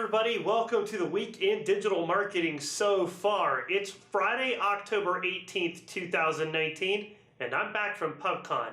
everybody, welcome to the week in digital marketing so far. It's Friday, October 18th, 2019, and I'm back from Pubcon.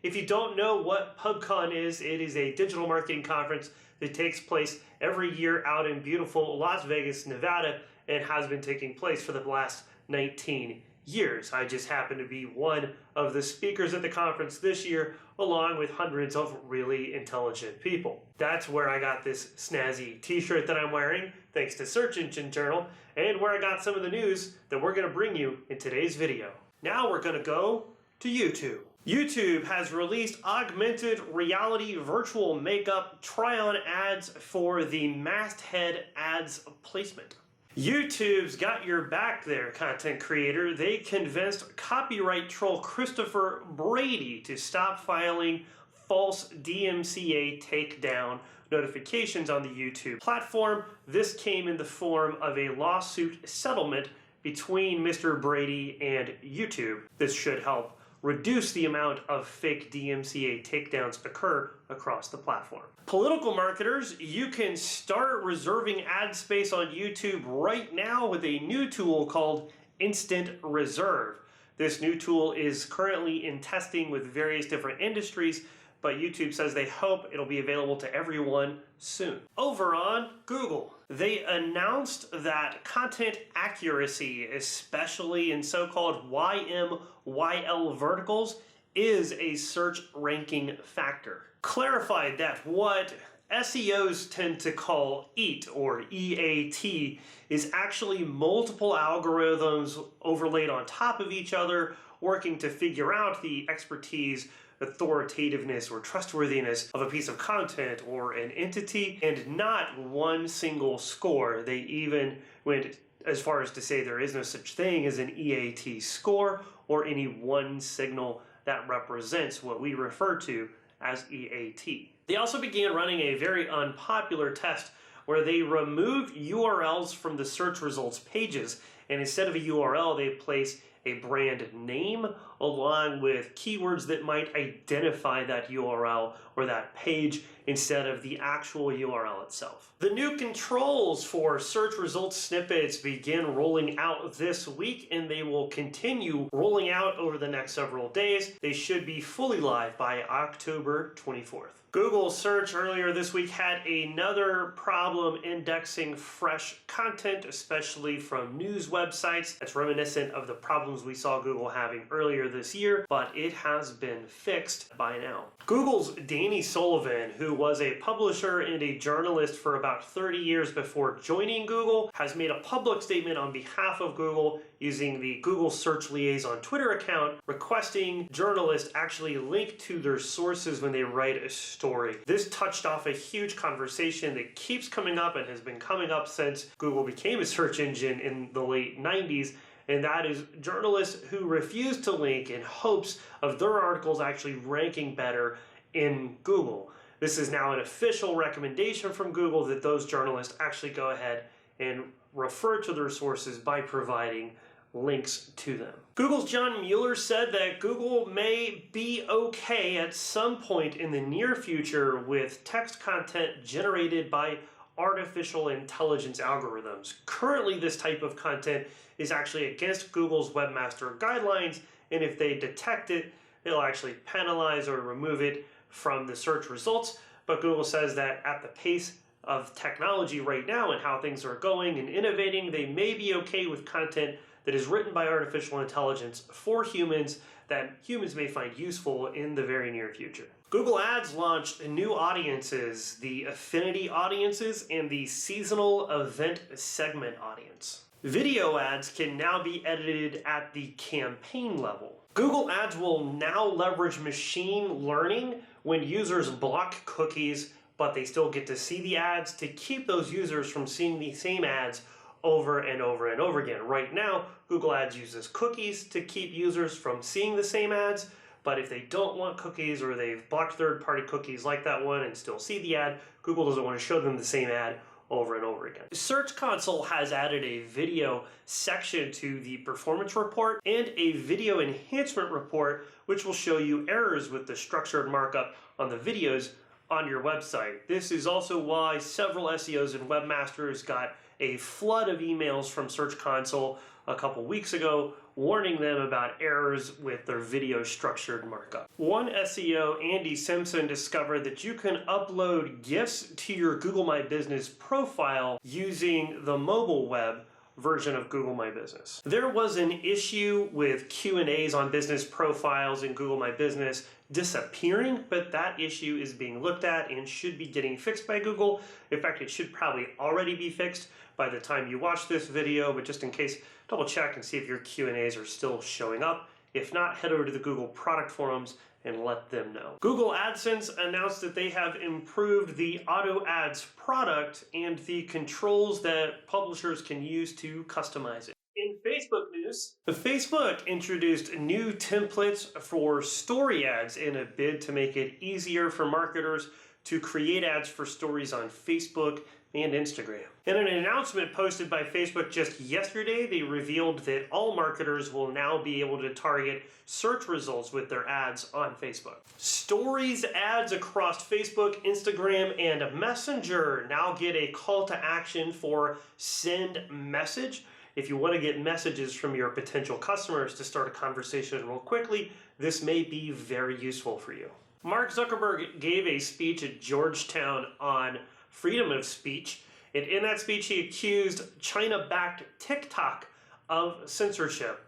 If you don't know what Pubcon is, it is a digital marketing conference that takes place every year out in beautiful Las Vegas, Nevada, and has been taking place for the last 19 years. I just happen to be one of the speakers at the conference this year, along with hundreds of really intelligent people. That's where I got this snazzy t-shirt that I'm wearing, thanks to Search Engine Journal, and where I got some of the news that we're going to bring you in today's video. Now we're going to go to YouTube. YouTube has released augmented reality virtual makeup try-on ads for the masthead ads placement. YouTube's got your back there, content creator. They convinced copyright troll Christopher Brady to stop filing false DMCA takedown notifications on the YouTube platform. This came in the form of a lawsuit settlement between Mr. Brady and YouTube. This should help reduce the amount of fake DMCA takedowns occur across the platform. Political marketers, you can start reserving ad space on YouTube right now with a new tool called Instant Reserve. This new tool is currently in testing with various different industries, but YouTube says they hope it'll be available to everyone soon. Over on Google, they announced that content accuracy, especially in so-called YMYL verticals, is a search ranking factor. Clarified that what SEOs tend to call EAT, or EAT, is actually multiple algorithms overlaid on top of each other, working to figure out the expertise, authoritativeness, or trustworthiness of a piece of content or an entity, and not one single score. They even went as far as to say there is no such thing as an EAT score or any one signal that represents what we refer to as EAT. They also began running a very unpopular test where they removed URLs from the search results pages, and instead of a URL, they place a brand name along with keywords that might identify that URL or that page instead of the actual URL itself. The new controls for search results snippets begin rolling out this week, and they will continue rolling out over the next several days. They should be fully live by October 24th. Google search earlier this week had another problem indexing fresh content, especially from news websites. That's reminiscent of the problems we saw Google having earlier this year, but it has been fixed by now. Google's Danny Sullivan, who was a publisher and a journalist for about 30 years before joining Google, has made a public statement on behalf of Google using the Google Search Liaison Twitter account, requesting journalists actually link to their sources when they write a story. This touched off a huge conversation that keeps coming up and has been coming up since Google became a search engine in the late 90s, and that is journalists who refuse to link in hopes of their articles actually ranking better in Google. This is now an official recommendation from Google that those journalists actually go ahead and refer to their sources by providing links to them. Google's John Mueller said that Google may be okay at some point in the near future with text content generated by artificial intelligence algorithms. Currently, this type of content is actually against Google's Webmaster guidelines, and if they detect it, they'll actually penalize or remove it from the search results. But Google says that at the pace of technology right now and how things are going and innovating, they may be okay with content that is written by artificial intelligence for humans that humans may find useful in the very near future. Google Ads launched new audiences, the affinity audiences and the seasonal event segment audience. Video ads can now be edited at the campaign level. Google Ads will now leverage machine learning when users block cookies, but they still get to see the ads to keep those users from seeing the same ads over and over and over again. Right now, Google Ads uses cookies to keep users from seeing the same ads, but if they don't want cookies or they've blocked third-party cookies like that one and still see the ad, Google doesn't want to show them the same ad over and over again. Search Console has added a video section to the performance report and a video enhancement report, which will show you errors with the structured markup on the videos on your website. This is also why several SEOs and webmasters got a flood of emails from Search Console a couple weeks ago warning them about errors with their video structured markup. One SEO, Andy Simpson, discovered that you can upload GIFs to your Google My Business profile using the mobile web version of Google My Business. There was an issue with Q&As on business profiles in Google My Business disappearing, but that issue is being looked at and should be getting fixed by Google. In fact, it should probably already be fixed by the time you watch this video, but just in case, double check and see if your Q&As are still showing up. If not, head over to the Google product forums and let them know. Google AdSense announced that they have improved the auto ads product and the controls that publishers can use to customize it. In Facebook news, Facebook introduced new templates for story ads in a bid to make it easier for marketers to create ads for stories on Facebook and Instagram. In an announcement posted by Facebook just yesterday, they revealed that all marketers will now be able to target search results with their ads on Facebook. Stories ads across Facebook, Instagram, and Messenger now get a call to action for send message. If you want to get messages from your potential customers to start a conversation real quickly, this may be very useful for you. Mark Zuckerberg gave a speech at Georgetown on freedom of speech, and in that speech he accused China-backed TikTok of censorship.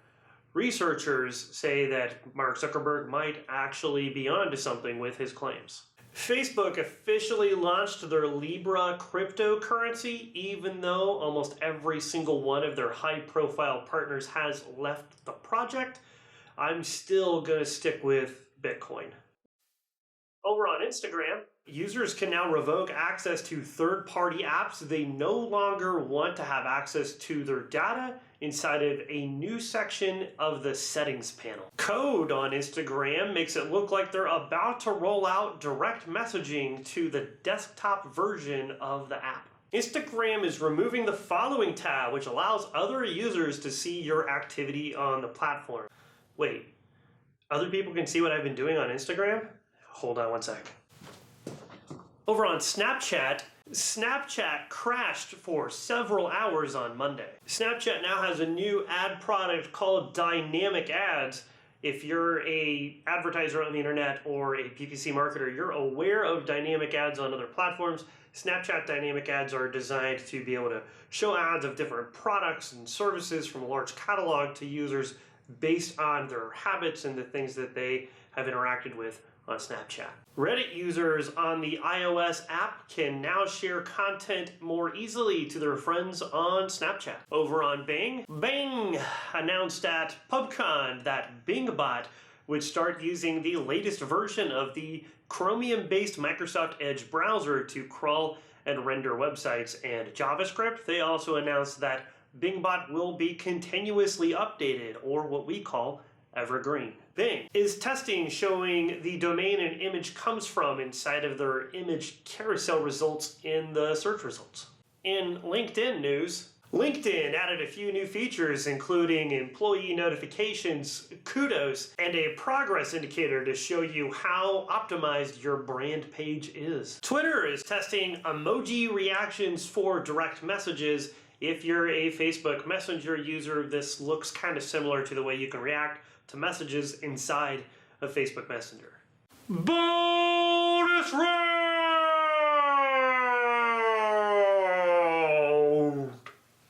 Researchers say that Mark Zuckerberg might actually be onto something with his claims. Facebook officially launched their Libra cryptocurrency, even though almost every single one of their high-profile partners has left the project. I'm still gonna stick with Bitcoin. Over on Instagram, users can now revoke access to third-party apps. They no longer want to have access to their data inside of a new section of the settings panel. Code on Instagram makes it look like they're about to roll out direct messaging to the desktop version of the app. Instagram is removing the following tab, which allows other users to see your activity on the platform. Wait, other people can see what I've been doing on Instagram? Hold on one sec. Over on Snapchat, Snapchat crashed for several hours on Monday. Snapchat now has a new ad product called Dynamic Ads. If you're an advertiser on the internet or a PPC marketer, you're aware of dynamic ads on other platforms. Snapchat dynamic ads are designed to be able to show ads of different products and services from a large catalog to users based on their habits and the things that they have interacted with on Snapchat. Reddit users on the iOS app can now share content more easily to their friends on Snapchat. Over on Bing, Bing announced at PubCon that Bing Bot would start using the latest version of the Chromium-based Microsoft Edge browser to crawl and render websites and JavaScript. They also announced that Bing Bot will be continuously updated, or what we call evergreen. Bing is testing showing the domain an image comes from inside of their image carousel results in the search results. In LinkedIn news, LinkedIn added a few new features, including employee notifications, kudos, and a progress indicator to show you how optimized your brand page is. Twitter is testing emoji reactions for direct messages. If you're a Facebook Messenger user, this looks kind of similar to the way you can react to messages inside of Facebook Messenger. Bonus round!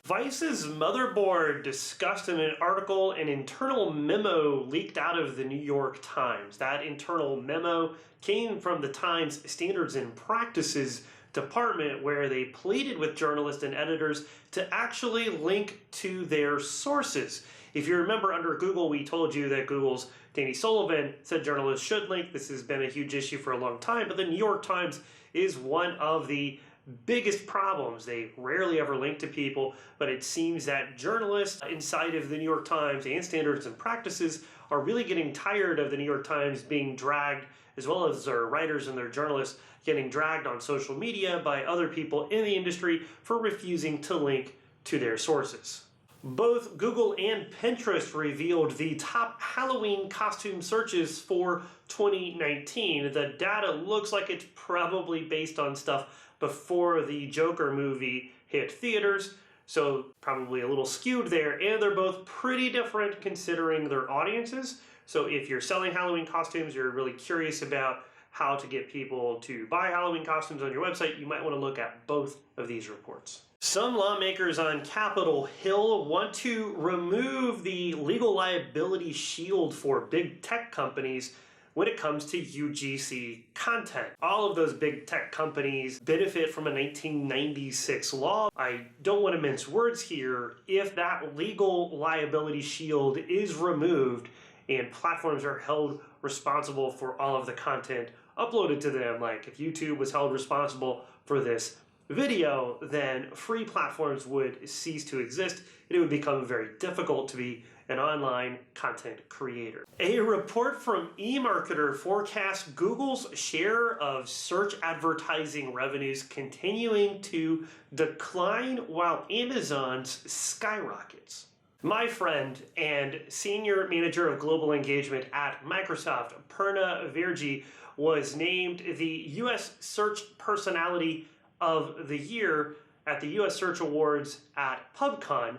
Vice's motherboard discussed in an article an internal memo leaked out of the New York Times. That internal memo came from the Times Standards and Practices department, where they pleaded with journalists and editors to actually link to their sources. If you remember, under Google, we told you that Google's Danny Sullivan said journalists should link. This has been a huge issue for a long time, but the New York Times is one of the biggest problems. They rarely ever link to people, but it seems that journalists inside of the New York Times and Standards and Practices are really getting tired of the New York Times being dragged, as well as their writers and their journalists getting dragged on social media by other people in the industry for refusing to link to their sources. Both Google and Pinterest revealed the top Halloween costume searches for 2019. The data looks like it's probably based on stuff before the Joker movie hit theaters, so probably a little skewed there, and they're both pretty different considering their audiences. So if you're selling Halloween costumes, you're really curious about how to get people to buy Halloween costumes on your website, you might want to look at both of these reports. Some lawmakers on Capitol Hill want to remove the legal liability shield for big tech companies when it comes to UGC content. All of those big tech companies benefit from a 1996 law. I don't want to mince words here. If that legal liability shield is removed and platforms are held responsible for all of the content uploaded to them, like if YouTube was held responsible for this video, then free platforms would cease to exist and it would become very difficult to be an online content creator. A report from eMarketer forecasts Google's share of search advertising revenues continuing to decline while Amazon's skyrockets. My friend and senior manager of global engagement at Microsoft, Perna Virji, was named the U.S. Search Personality of the Year at the U.S. Search Awards at PubCon,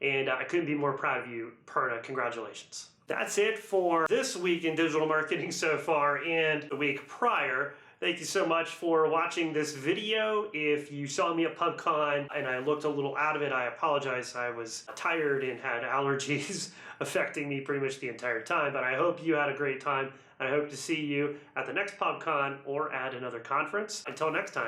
and I couldn't be more proud of you, Perna. Congratulations. That's it for this week in digital marketing so far and the week prior. Thank you so much for watching this video. If you saw me at PubCon and I looked a little out of it, I apologize. I was tired and had allergies affecting me pretty much the entire time, but I hope you had a great time. I hope to see you at the next PubCon or at another conference. Until next time.